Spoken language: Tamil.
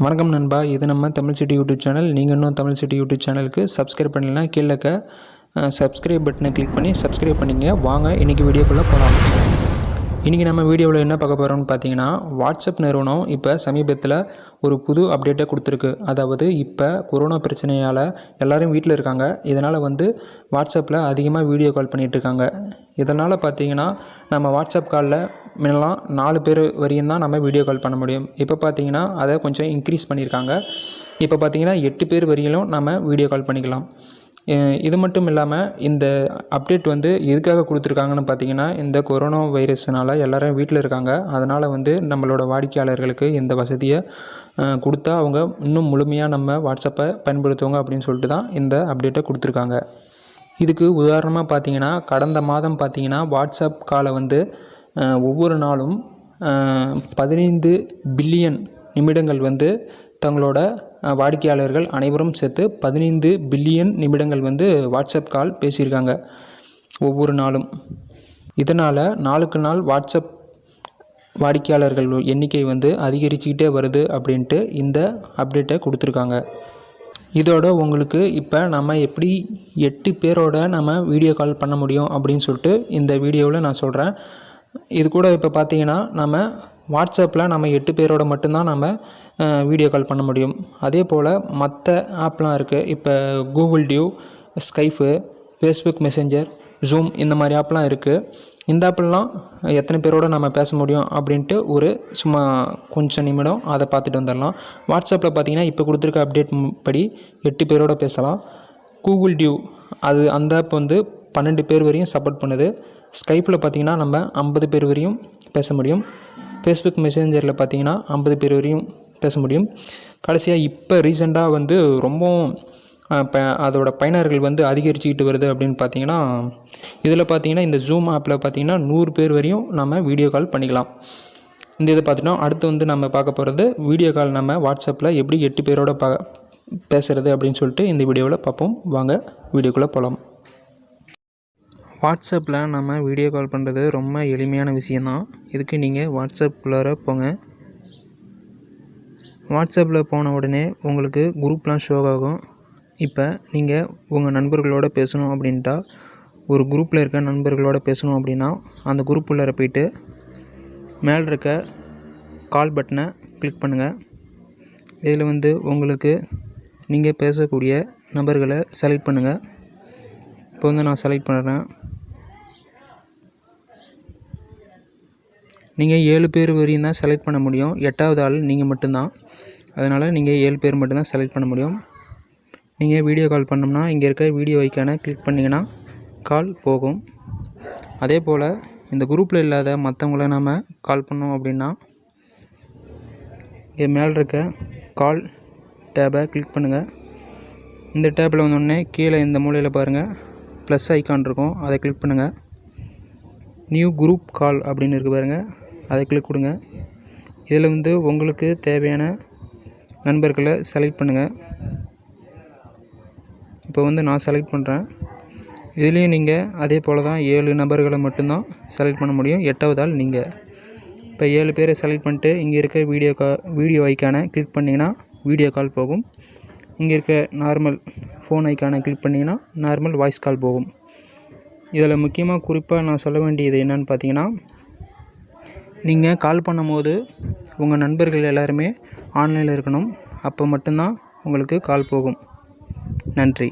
வணக்கம் நண்பா, இது நம்ம தமிழ் சிட்டி யூடியூப் சேனல். நீங்கள் இன்னும் தமிழ் சிட்டி யூடியூப் சேனலுக்கு சப்ஸ்கிரைப் பண்ணலைன்னா கீழே இருக்க சப்ஸ்கிரைப் பட்டனை கிளிக் பண்ணி சப்ஸ்கிரைப் பண்ணிங்க. வாங்க இன்றைக்கி வீடியோக்குள்ளே போகலாம். இன்றைக்கி நம்ம வீடியோவில் என்ன பார்க்க போகிறோம்னு பார்த்தீங்கன்னா, வாட்ஸ்அப் நிறுவனம் இப்போ சமீபத்தில் ஒரு புது அப்டேட்டை கொடுத்துருக்கு. அதாவது இப்போ கொரோனா பிரச்சனையால் எல்லோரும் வீட்டில் இருக்காங்க. இதனால் வாட்ஸ்அப்பில் அதிகமாக வீடியோ கால் பண்ணிகிட்ருக்காங்க. இதனால் பார்த்தீங்கன்னா நம்ம வாட்ஸ்அப் காலில் முன்னெல்லாம் 4 பேர் வரையும் தான் நம்ம வீடியோ கால் பண்ண முடியும். இப்போ பார்த்தீங்கன்னா அதை கொஞ்சம் இன்க்ரீஸ் பண்ணியிருக்காங்க. இப்போ பார்த்தீங்கன்னா 8 பேர் வரையிலும் நம்ம வீடியோ கால் பண்ணிக்கலாம். இது மட்டும் இல்லாமல் இந்த அப்டேட் எதுக்காக கொடுத்துருக்காங்கன்னு பார்த்தீங்கன்னா, இந்த கொரோனா வைரஸ்னால் எல்லோரும் வீட்டில் இருக்காங்க. அதனால் நம்மளோட வாடிக்கையாளர்களுக்கு இந்த வசதியை கொடுத்தா அவங்க இன்னும் முழுமையாக நம்ம வாட்ஸ்அப்பை பயன்படுத்துவாங்க அப்படின்னு சொல்லிட்டு தான் இந்த அப்டேட்டை கொடுத்துருக்காங்க. இதுக்கு உதாரணமாக பார்த்தீங்கன்னா, கடந்த மாதம் பார்த்தீங்கன்னா வாட்ஸ்அப் காலை ஒவ்வொரு நாளும் 15 பில்லியன் நிமிடங்கள் தங்களோட வாடிக்கையாளர்கள் அனைவரும் சேர்த்து 15 பில்லியன் நிமிடங்கள் வாட்ஸ்அப் கால் பேசியிருக்காங்க ஒவ்வொரு நாளும். இதனால் நாளுக்கு நாள் வாட்ஸ்அப் வாடிக்கையாளர்கள் எண்ணிக்கை அதிகரிச்சுக்கிட்டே வருது அப்படின்ட்டு இந்த அப்டேட்டை கொடுத்துருக்காங்க. இதோட உங்களுக்கு இப்போ நம்ம எப்படி 8 பேரோட நம்ம வீடியோ கால் பண்ண முடியும் அப்படின்னு சொல்லிட்டு இந்த வீடியோவில் நான் சொல்கிறேன். இது கூட இப்போ பார்த்தீங்கன்னா நம்ம வாட்ஸ்அப்பில் நம்ம 8 பேரோட மட்டும்தான் நம்ம வீடியோ கால் பண்ண முடியும். அதே போல் மற்ற ஆப்லாம் இருக்குது. இப்போ Google Duo, Skype, Facebook Messenger, Zoom இந்த மாதிரி ஆப்லாம் இருக்குது. இந்த ஆப்லாம் எத்தனை பேரோட நம்ம பேச முடியும் அப்படின்ட்டு ஒரு சும்மா கொஞ்சம் நிமிடம் அதை பார்த்துட்டு வந்துடலாம். வாட்ஸ்அப்பில் பார்த்தீங்கன்னா இப்போ கொடுத்துருக்க அப்டேட் படி 8 பேரோட பேசலாம். கூகுள் டியூ அந்த ஆப் 12 பேர் வரையும் சப்போர்ட் பண்ணுது. ஸ்கைப்பில் பார்த்தீங்கன்னா நம்ம 50 பேர் வரையும் பேச முடியும். ஃபேஸ்புக் மெசேஞ்சரில் பார்த்தீங்கன்னா 50 பேர் வரையும் பேச முடியும். கடைசியாக இப்போ ரீசெண்டாக ரொம்பவும் அதோட பயனர்கள் அதிகரிச்சுக்கிட்டு வருது அப்படின்னு பார்த்தீங்கன்னா, இதில் பார்த்தீங்கன்னா இந்த ஜூம் ஆப்பில் பார்த்தீங்கன்னா 100 பேர் வரையும் நம்ம வீடியோ கால் பண்ணிக்கலாம். இந்த இதை பார்த்துட்டோம். அடுத்து நம்ம பார்க்க போகிறது வீடியோ கால் நம்ம வாட்ஸ்அப்பில் எப்படி 8 பேரோட பேசுகிறது அப்படின்னு சொல்லிட்டு இந்த வீடியோவில் பார்ப்போம். வாங்க வீடியோக்குள்ளே போகலாம். வாட்ஸ்அப்பில் நம்ம வீடியோ கால் பண்ணுறது ரொம்ப எளிமையான விஷயந்தான். இதுக்கு நீங்கள் வாட்ஸ்அப்புக்குள்ளார போங்க. வாட்ஸ்அப்பில் போன உடனே உங்களுக்கு குரூப்லாம் ஷோ ஆகும். இப்போ நீங்கள் உங்கள் நண்பர்களோடு பேசணும் அப்படின்ட்டா, ஒரு குரூப்பில் இருக்க நண்பர்களோட பேசணும் அப்படின்னா அந்த குரூப் உள்ளார போய்ட்டு மேலே இருக்க கால் பட்டனை கிளிக் பண்ணுங்கள். இதில் உங்களுக்கு நீங்கள் பேசக்கூடிய நபர்களை செலக்ட் பண்ணுங்கள். இப்போ நான் செலக்ட் பண்ணுறேன். நீங்கள் 7 பேர் வரையும் தான் செலக்ட் பண்ண முடியும். 8வது ஆள் நீங்கள் மட்டும்தான். அதனால் நீங்கள் 7 பேர் மட்டும்தான் செலக்ட் பண்ண முடியும். நீங்கள் வீடியோ கால் பண்ணோம்னா இங்கே இருக்க வீடியோ ஐக்கானை கிளிக் பண்ணிங்கன்னா கால் போகும். அதே போல் இந்த குரூப்பில் இல்லாத மற்றவங்கள நம்ம கால் பண்ணோம் அப்படின்னா இங்கே மேலே இருக்க கால் டேபை கிளிக் பண்ணுங்கள். இந்த டேப்பில் வந்தோடனே கீழே இந்த மூலையில் பாருங்கள் ப்ளஸ் ஐக்கான் இருக்கும். அதை கிளிக் பண்ணுங்கள். நியூ குரூப் கால் அப்படின்னு இருக்குது பாருங்கள், அதை கிளிக் கொடுங்க. இதில் உங்களுக்கு தேவையான நண்பர்களை செலக்ட் பண்ணுங்கள். இப்போ நான் செலக்ட் பண்ணுறேன். இதுலேயும் நீங்கள் அதே போல் தான் 7 நபர்களை மட்டும்தான் செலக்ட் பண்ண முடியும். 8வது ஆள் நீங்கள். இப்போ 7 பேரை செலக்ட் பண்ணிட்டு இங்கே இருக்க வீடியோ ஐக்கானை கிளிக் பண்ணிங்கன்னா வீடியோ கால் போகும். இங்கே இருக்க நார்மல் ஃபோன் ஐக்கானை கிளிக் பண்ணிங்கன்னா நார்மல் வாய்ஸ் கால் போகும். இதில் முக்கியமாக குறிப்பாக நான் சொல்ல வேண்டியது என்னென்னு பார்த்தீங்கன்னா, நீங்கள் கால் பண்ணும்போது உங்கள் நண்பர்கள் எல்லாருமே ஆன்லைனில் இருக்கணும். அப்போ மட்டும்தான் உங்களுக்கு கால் போகும். நன்றி.